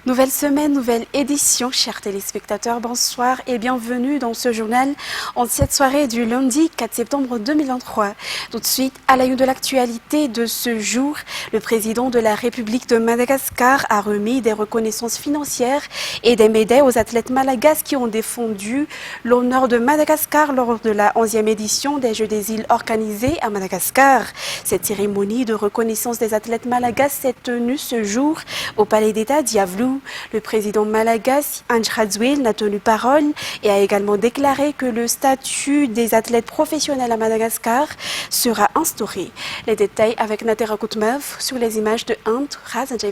Nouvelle semaine, nouvelle édition, chers téléspectateurs, bonsoir et bienvenue dans ce journal en cette soirée du lundi 4 septembre 2023. Tout de suite, à la une de l'actualité de ce jour, le président de la République de Madagascar a remis des reconnaissances financières et des médailles aux athlètes malagasy qui ont défendu l'honneur de Madagascar lors de la 11e édition des Jeux des îles organisés à Madagascar. Cette cérémonie de reconnaissance des athlètes malagasy s'est tenue ce jour au Palais d'État d'Yavlu. Le président malagasy, Andry Rajoelina, n'a tenu parole et a également déclaré que le statut des athlètes professionnels à Madagascar sera instauré. Les détails avec Natera Koutmev sur les images de Andry Rajoelina.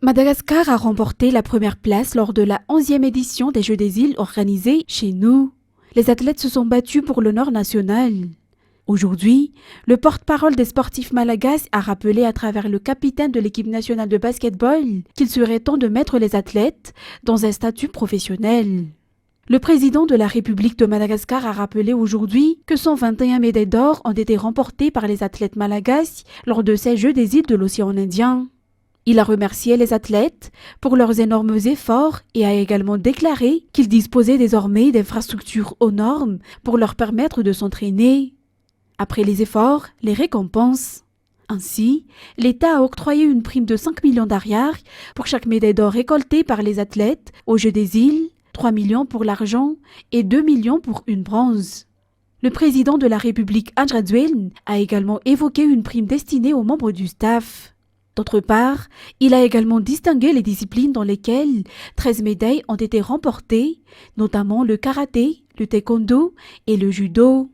Madagascar a remporté la première place lors de la 11e édition des Jeux des îles organisés chez nous. Les athlètes se sont battus pour l'honneur national. Aujourd'hui, le porte-parole des sportifs malagasy a rappelé à travers le capitaine de l'équipe nationale de basketball qu'il serait temps de mettre les athlètes dans un statut professionnel. Le président de la République de Madagascar a rappelé aujourd'hui que 121 médailles d'or ont été remportées par les athlètes malagasy lors de ces Jeux des îles de l'océan Indien. Il a remercié les athlètes pour leurs énormes efforts et a également déclaré qu'ils disposaient désormais d'infrastructures aux normes pour leur permettre de s'entraîner. Après les efforts, les récompenses. Ainsi, l'État a octroyé une prime de 5 millions d'ariary pour chaque médaille d'or récoltée par les athlètes aux Jeux des îles, 3 millions pour l'argent et 2 millions pour une bronze. Le président de la République, Andry Rajoelina, a également évoqué une prime destinée aux membres du staff. D'autre part, il a également distingué les disciplines dans lesquelles 13 médailles ont été remportées, notamment le karaté, le taekwondo et le judo.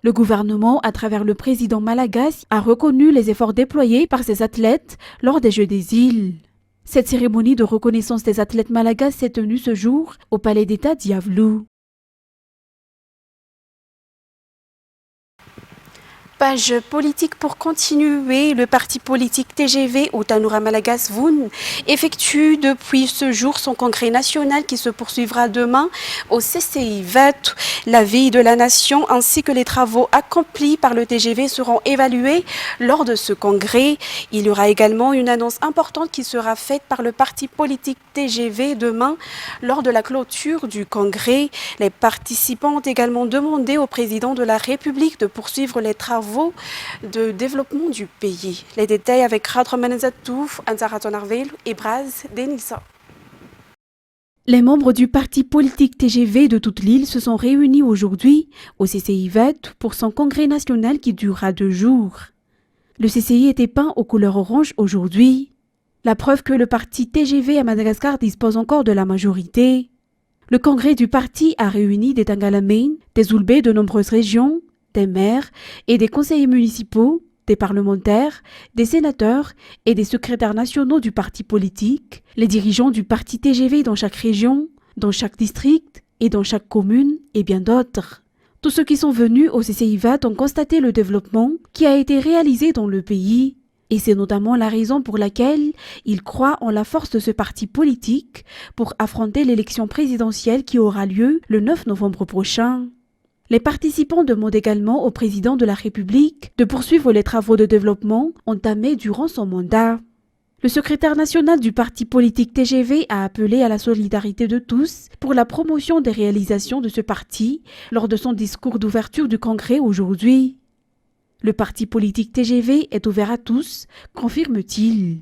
Le gouvernement, à travers le président malagasy, a reconnu les efforts déployés par ces athlètes lors des Jeux des îles. Cette cérémonie de reconnaissance des athlètes malagasy s'est tenue ce jour au Palais d'État d'Yavlu. Page politique pour continuer. Le parti politique TGV Otanura Malagasy Voun effectue depuis ce jour son congrès national qui se poursuivra demain au CCI VAT. La vie de la nation ainsi que les travaux accomplis par le TGV seront évalués lors de ce congrès. Il y aura également une annonce importante qui sera faite par le parti politique TGV demain lors de la clôture du congrès. Les participants ont également demandé au président de la République de poursuivre les travaux de développement du pays. Les détails avec Radra Manazatouf, Anzara Tonarvel et Braz Denilsa. Les membres du parti politique TGV de toute l'île se sont réunis aujourd'hui au CCI VAT pour son congrès national qui durera 2 jours. Le CCI était peint aux couleurs orange aujourd'hui. La preuve que le parti TGV à Madagascar dispose encore de la majorité. Le congrès du parti a réuni des Tangalamènes, des Oulbés de nombreuses régions, des maires et des conseillers municipaux, des parlementaires, des sénateurs et des secrétaires nationaux du parti politique, les dirigeants du parti TGV dans chaque région, dans chaque district et dans chaque commune et bien d'autres. Tous ceux qui sont venus au CCI VAT ont constaté le développement qui a été réalisé dans le pays. Et c'est notamment la raison pour laquelle ils croient en la force de ce parti politique pour affronter l'élection présidentielle qui aura lieu le 9 novembre prochain. Les participants demandent également au président de la République de poursuivre les travaux de développement entamés durant son mandat. Le secrétaire national du parti politique TGV a appelé à la solidarité de tous pour la promotion des réalisations de ce parti lors de son discours d'ouverture du congrès aujourd'hui. Le parti politique TGV est ouvert à tous, confirme-t-il.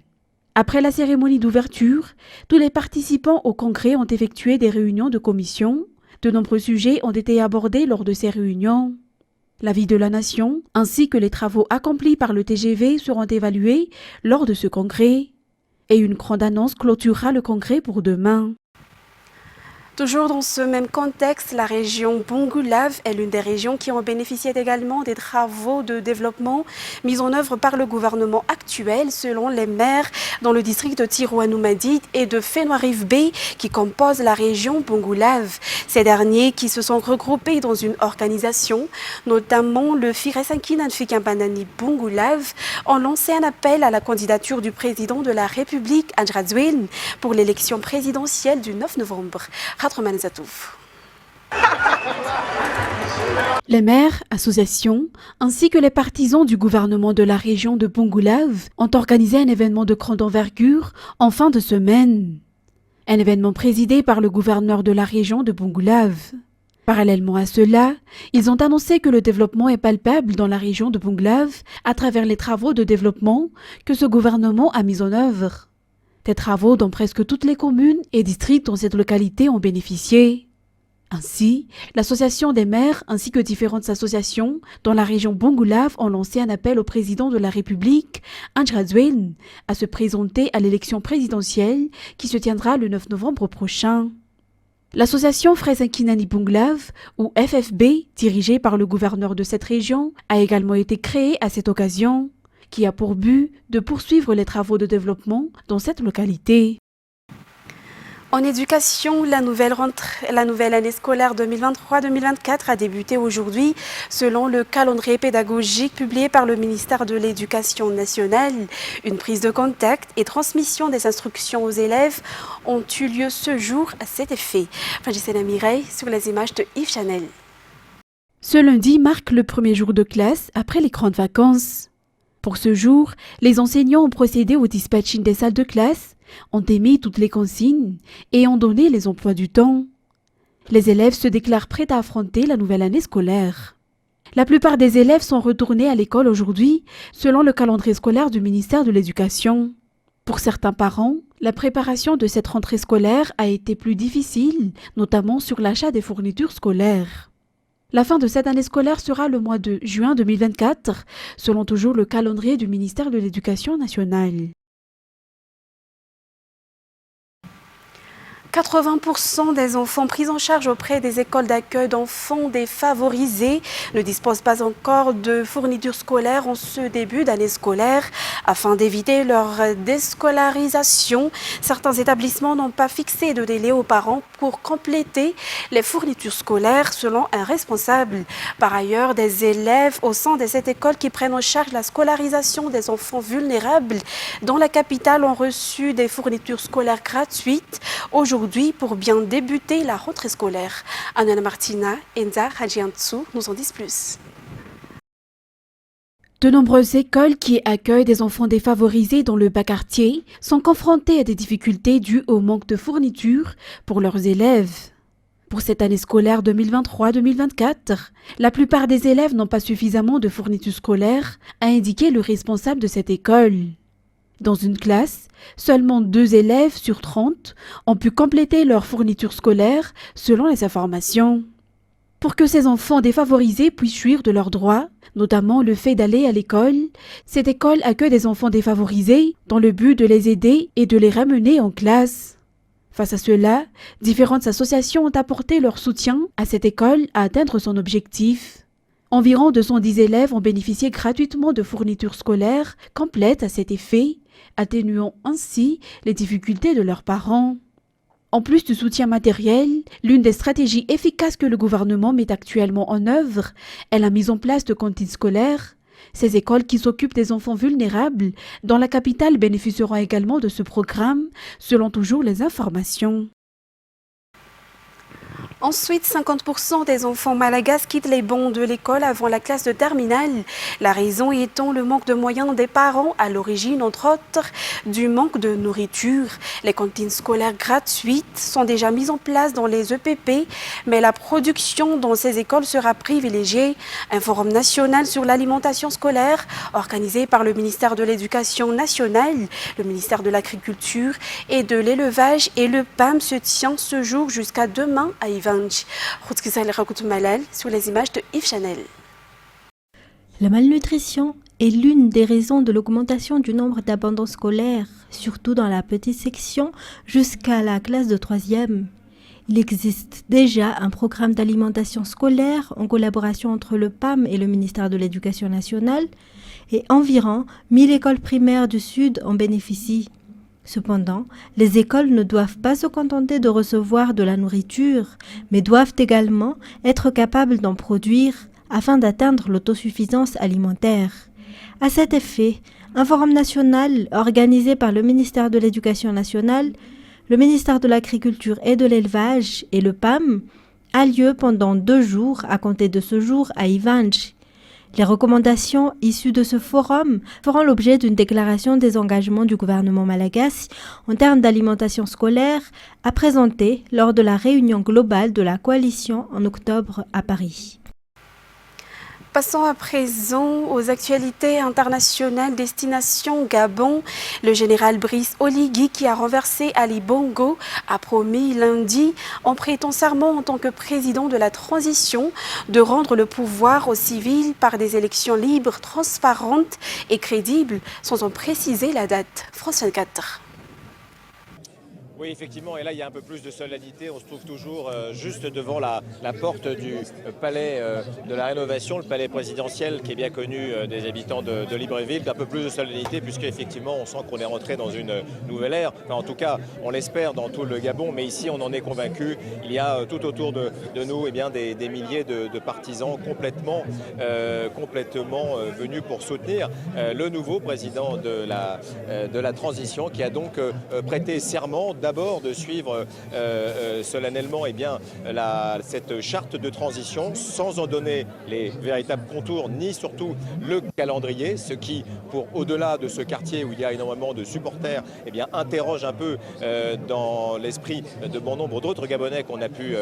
Après la cérémonie d'ouverture, tous les participants au congrès ont effectué des réunions de commission. De nombreux sujets ont été abordés lors de ces réunions. La vie de la nation, ainsi que les travaux accomplis par le TGV seront évalués lors de ce congrès. Et une grande annonce clôturera le congrès pour demain. Toujours dans ce même contexte, la région Bongulav est l'une des régions qui ont bénéficié également des travaux de développement mis en œuvre par le gouvernement actuel, selon les maires dans le district de Tirouanoumadit et de Fenoirif Bay qui composent la région Bongulav. Ces derniers qui se sont regroupés dans une organisation, notamment le Firesankinan Fikampanani Bongulav, ont lancé un appel à la candidature du président de la République, Andry Rajoelina, pour l'élection présidentielle du 9 novembre. Radra Manazatouf. Les maires, associations, ainsi que les partisans du gouvernement de la région de Bongouilave ont organisé un événement de grande envergure en fin de semaine. Un événement présidé par le gouverneur de la région de Bongouilave. Parallèlement à cela, ils ont annoncé que le développement est palpable dans la région de Bongouilave à travers les travaux de développement que ce gouvernement a mis en œuvre. Des travaux dont presque toutes les communes et districts dans cette localité ont bénéficié. Ainsi, l'association des maires ainsi que différentes associations dans la région Bongouilave ont lancé un appel au président de la République, Ange Radouane, à se présenter à l'élection présidentielle qui se tiendra le 9 novembre prochain. L'association Fraisinkinani Bongouilave, ou FFB, dirigée par le gouverneur de cette région, a également été créée à cette occasion, qui a pour but de poursuivre les travaux de développement dans cette localité. En éducation, la nouvelle année scolaire 2023-2024 a débuté aujourd'hui selon le calendrier pédagogique publié par le ministère de l'Éducation nationale. Une prise de contact et transmission des instructions aux élèves ont eu lieu ce jour à cet effet. Fajissena Mireille sur les images de Yves Chanel. Ce lundi marque le premier jour de classe après les grandes vacances. Pour ce jour, les enseignants ont procédé au dispatching des salles de classe, ont émis toutes les consignes et ont donné les emplois du temps. Les élèves se déclarent prêts à affronter la nouvelle année scolaire. La plupart des élèves sont retournés à l'école aujourd'hui, selon le calendrier scolaire du ministère de l'Éducation. Pour certains parents, la préparation de cette rentrée scolaire a été plus difficile, notamment sur l'achat des fournitures scolaires. La fin de cette année scolaire sera le mois de juin 2024, selon toujours le calendrier du ministère de l'Éducation nationale. 80% des enfants pris en charge auprès des écoles d'accueil d'enfants défavorisés ne disposent pas encore de fournitures scolaires en ce début d'année scolaire. Afin d'éviter leur déscolarisation, certains établissements n'ont pas fixé de délai aux parents pour compléter les fournitures scolaires selon un responsable. Par ailleurs, des élèves au sein de cette école qui prennent en charge la scolarisation des enfants vulnérables dans la capitale ont reçu des fournitures scolaires gratuites aujourd'hui pour bien débuter la rentrée scolaire. Anna Martina et Nza Hadjiantsou nous en disent plus. De nombreuses écoles qui accueillent des enfants défavorisés dans le bas quartier sont confrontées à des difficultés dues au manque de fournitures pour leurs élèves. Pour cette année scolaire 2023-2024, la plupart des élèves n'ont pas suffisamment de fournitures scolaires, a indiqué le responsable de cette école. Dans une classe, seulement 2 élèves sur 30 ont pu compléter leur fourniture scolaire selon les informations. Pour que ces enfants défavorisés puissent jouir de leurs droits, notamment le fait d'aller à l'école, cette école accueille des enfants défavorisés dans le but de les aider et de les ramener en classe. Face à cela, différentes associations ont apporté leur soutien à cette école à atteindre son objectif. Environ 210 élèves ont bénéficié gratuitement de fournitures scolaires complètes à cet effet, atténuant ainsi les difficultés de leurs parents. En plus du soutien matériel, l'une des stratégies efficaces que le gouvernement met actuellement en œuvre est la mise en place de cantines scolaires. Ces écoles qui s'occupent des enfants vulnérables dans la capitale bénéficieront également de ce programme, selon toujours les informations. Ensuite, 50% des enfants malagasy quittent les bancs de l'école avant la classe de terminale. La raison étant le manque de moyens des parents, à l'origine, entre autres, du manque de nourriture. Les cantines scolaires gratuites sont déjà mises en place dans les EPP, mais la production dans ces écoles sera privilégiée. Un forum national sur l'alimentation scolaire, organisé par le ministère de l'Éducation nationale, le ministère de l'Agriculture et de l'Élevage et le PAM se tient ce jour jusqu'à demain à Ivanj. Sur les images de Yves Chanel. La malnutrition est l'une des raisons de l'augmentation du nombre d'abandons scolaires, surtout dans la petite section jusqu'à la classe de 3e. Il existe déjà un programme d'alimentation scolaire en collaboration entre le PAM et le ministère de l'Éducation nationale et environ 1000 écoles primaires du Sud en bénéficient. Cependant, les écoles ne doivent pas se contenter de recevoir de la nourriture, mais doivent également être capables d'en produire afin d'atteindre l'autosuffisance alimentaire. À cet effet, un forum national organisé par le ministère de l'Éducation nationale, le ministère de l'Agriculture et de l'Élevage et le PAM a lieu pendant 2 jours à compter de ce jour à Ivanj. Les recommandations issues de ce forum feront l'objet d'une déclaration des engagements du gouvernement malagasy en termes d'alimentation scolaire à présenter lors de la réunion globale de la coalition en octobre à Paris. Passons à présent aux actualités internationales. Destination Gabon. Le général Brice Oligui, qui a renversé Ali Bongo, a promis lundi, en prêtant serment en tant que président de la transition, de rendre le pouvoir aux civils par des élections libres, transparentes et crédibles, sans en préciser la date. France 24. Oui, effectivement, et là il y a un peu plus de solennité. On se trouve toujours juste devant la porte du palais de la Rénovation, le palais présidentiel qui est bien connu des habitants de Libreville. Un peu plus de solennité puisqu'effectivement on sent qu'on est rentré dans une nouvelle ère. Enfin, en tout cas, on l'espère dans tout le Gabon, mais ici on en est convaincu. Il y a tout autour de nous des milliers de partisans complètement venus pour soutenir le nouveau président de la transition qui a donc prêté serment d'abord de suivre solennellement cette charte de transition sans en donner les véritables contours ni surtout le calendrier, ce qui, pour au-delà de ce quartier où il y a énormément de supporters, interroge un peu dans l'esprit de bon nombre d'autres Gabonais qu'on a pu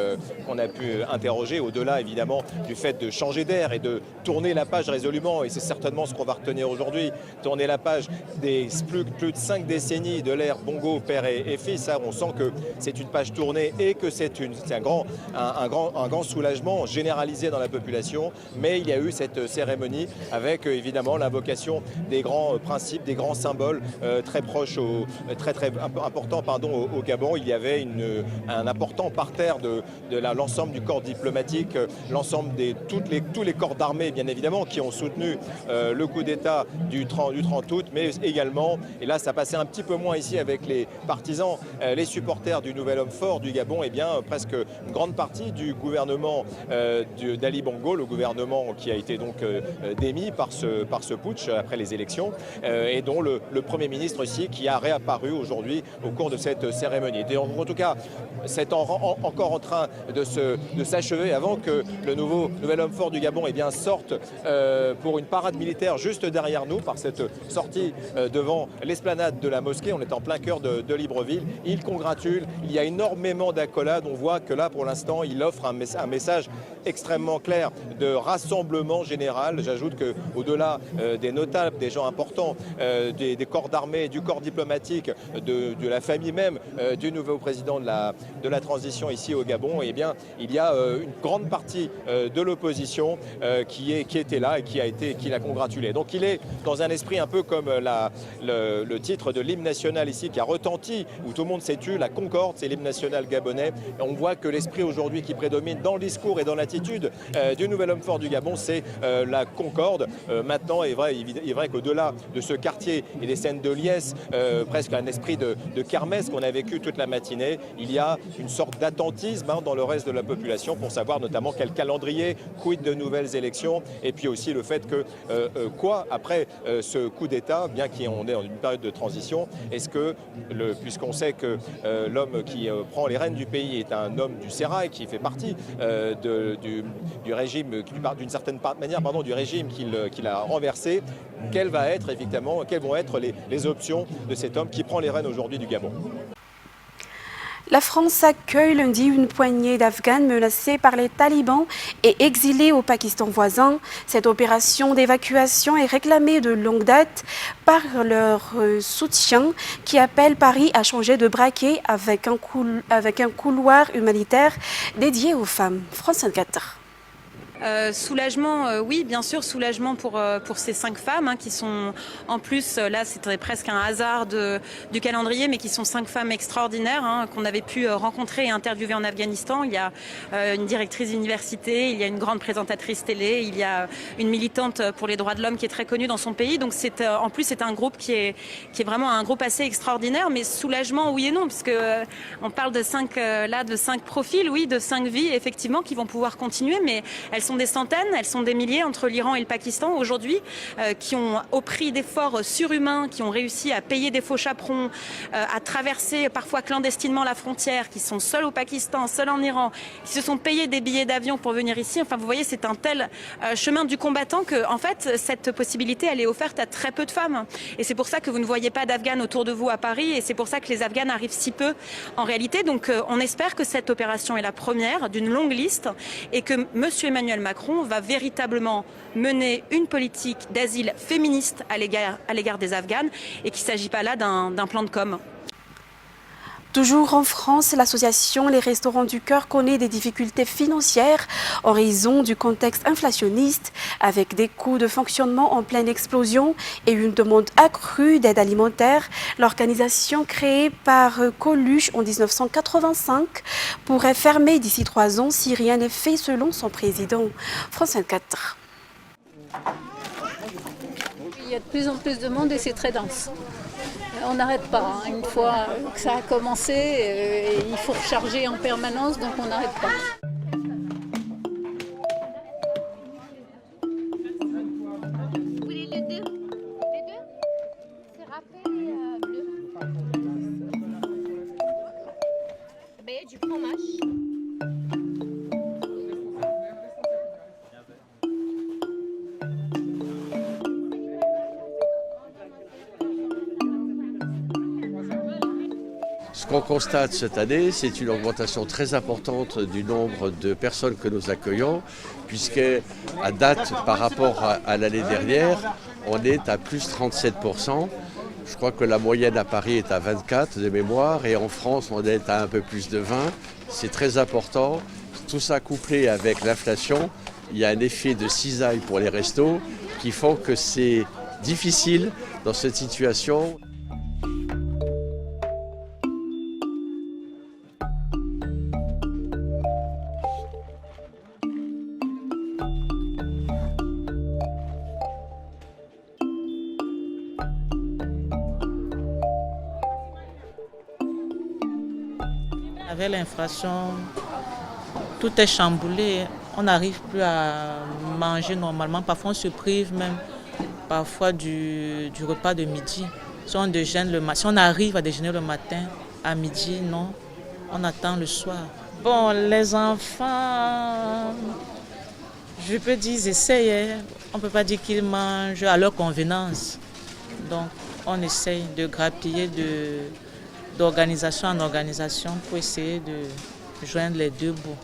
interroger, au-delà évidemment du fait de changer d'air et de tourner la page résolument, et c'est certainement ce qu'on va retenir aujourd'hui, tourner la page des plus de 5 décennies de l'ère Bongo, père et fils. On sent que c'est une page tournée et que c'est un grand soulagement généralisé dans la population. Mais il y a eu cette cérémonie avec évidemment l'invocation des grands principes, des grands symboles très proches, très importants au Gabon. Il y avait un important parterre de l'ensemble du corps diplomatique, l'ensemble tous les corps d'armée bien évidemment qui ont soutenu le coup d'État du 30 août, mais également, et là ça passait un petit peu moins ici avec les partisans, les supporters du nouvel homme fort du Gabon, presque une grande partie du gouvernement d'Ali Bongo, le gouvernement qui a été donc démis par ce putsch après les élections, et dont le Premier ministre ici qui a réapparu aujourd'hui au cours de cette cérémonie. Et en tout cas, c'est encore en train de s'achever avant que le nouvel homme fort du Gabon sorte pour une parade militaire juste derrière nous, par cette sortie devant l'esplanade de la mosquée. On est en plein cœur de Libreville. Il congratule, il y a énormément d'accolades. On voit que là, pour l'instant, il offre un message extrêmement clair de rassemblement général. J'ajoute qu'au-delà des notables, des gens importants, des corps d'armée, du corps diplomatique, de la famille même du nouveau président de la transition ici au Gabon, il y a une grande partie de l'opposition qui était là et qui l'a congratulé. Donc il est dans un esprit un peu comme le titre de l'hymne national ici qui a retenti, où tout le monde s'est tu, la concorde, c'est l'hymne national gabonais. Et on voit que l'esprit aujourd'hui qui prédomine dans le discours et dans l'attitude du nouvel homme fort du Gabon, c'est la concorde. Maintenant, il est vrai qu'au-delà de ce quartier et des scènes de liesse, presque un esprit de kermesse qu'on a vécu toute la matinée, il y a une sorte d'attentisme dans le reste de la population pour savoir notamment quel calendrier, quid de nouvelles élections, et puis aussi le fait que après ce coup d'État, bien qu'on est dans une période de transition, est-ce que, puisqu'on sait que l'homme qui prend les rênes du pays est un homme du sérail qui fait partie du régime, d'une certaine manière, du régime qu'il a renversé, quelles vont être les options de cet homme qui prend les rênes aujourd'hui du Gabon? La France accueille lundi une poignée d'Afghans menacés par les talibans et exilés au Pakistan voisin. Cette opération d'évacuation est réclamée de longue date par leur soutien qui appelle Paris à changer de braquet avec un couloir humanitaire dédié aux femmes. France 24. Soulagement, oui, bien sûr, soulagement pour ces 5 femmes qui sont, en plus, là c'était presque un hasard du calendrier, mais qui sont 5 femmes extraordinaires qu'on avait pu rencontrer et interviewer en Afghanistan. Il y a une directrice d'université, il y a une grande présentatrice télé, il y a une militante pour les droits de l'homme qui est très connue dans son pays. Donc en plus c'est un groupe qui est vraiment un groupe assez extraordinaire, mais soulagement oui et non, puisque on parle de 5 profils, oui, de 5 vies effectivement qui vont pouvoir continuer, mais elles sont sont des centaines, elles sont des milliers entre l'Iran et le Pakistan aujourd'hui, qui ont, au prix d'efforts surhumains, qui ont réussi à payer des faux chaperons, à traverser parfois clandestinement la frontière, qui sont seuls au Pakistan, seuls en Iran, qui se sont payés des billets d'avion pour venir ici. Enfin, vous voyez, c'est un tel chemin du combattant que, en fait, cette possibilité, elle est offerte à très peu de femmes. Et c'est pour ça que vous ne voyez pas d'Afghanes autour de vous à Paris, et c'est pour ça que les Afghanes arrivent si peu en réalité. Donc, on espère que cette opération est la première d'une longue liste et que M. Emmanuel Macron va véritablement mener une politique d'asile féministe à l'égard des Afghanes et qu'il ne s'agit pas là d'un plan de com'. Toujours en France, l'association Les Restaurants du Cœur connaît des difficultés financières en raison du contexte inflationniste, avec des coûts de fonctionnement en pleine explosion et une demande accrue d'aide alimentaire. L'organisation créée par Coluche en 1985 pourrait fermer d'ici 3 ans si rien n'est fait selon son président. France 24. Il y a de plus en plus de monde et c'est très dense. On n'arrête pas. Une fois que ça a commencé, il faut recharger en permanence, donc on n'arrête pas. Vous voulez les deux? Les deux? C'est râpé et bleu. Ben, il y a du fromage. Ce qu'on constate cette année, c'est une augmentation très importante du nombre de personnes que nous accueillons, puisqu'à date, par rapport à l'année dernière, on est à plus 37%. Je crois que la moyenne à Paris est à 24 de mémoire, et en France, on est à un peu plus de 20. C'est très important. Tout ça couplé avec l'inflation, il y a un effet de cisaille pour les restos qui font que c'est difficile dans cette situation. Avec l'inflation, tout est chamboulé. On n'arrive plus à manger normalement. Parfois, on se prive même parfois du repas de midi. Si on arrive à déjeuner le matin, à midi, non, on attend le soir. Bon, les enfants, je peux dire, ils essayent. On ne peut pas dire qu'ils mangent à leur convenance. Donc, on essaye de grappiller d'organisation en organisation pour essayer de joindre les deux bouts.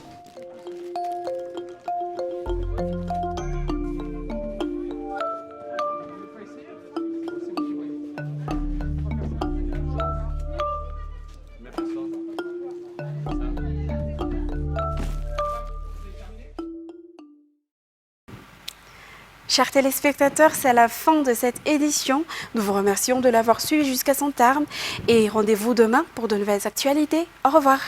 Chers téléspectateurs, c'est la fin de cette édition. Nous vous remercions de l'avoir suivi jusqu'à son terme et rendez-vous demain pour de nouvelles actualités. Au revoir.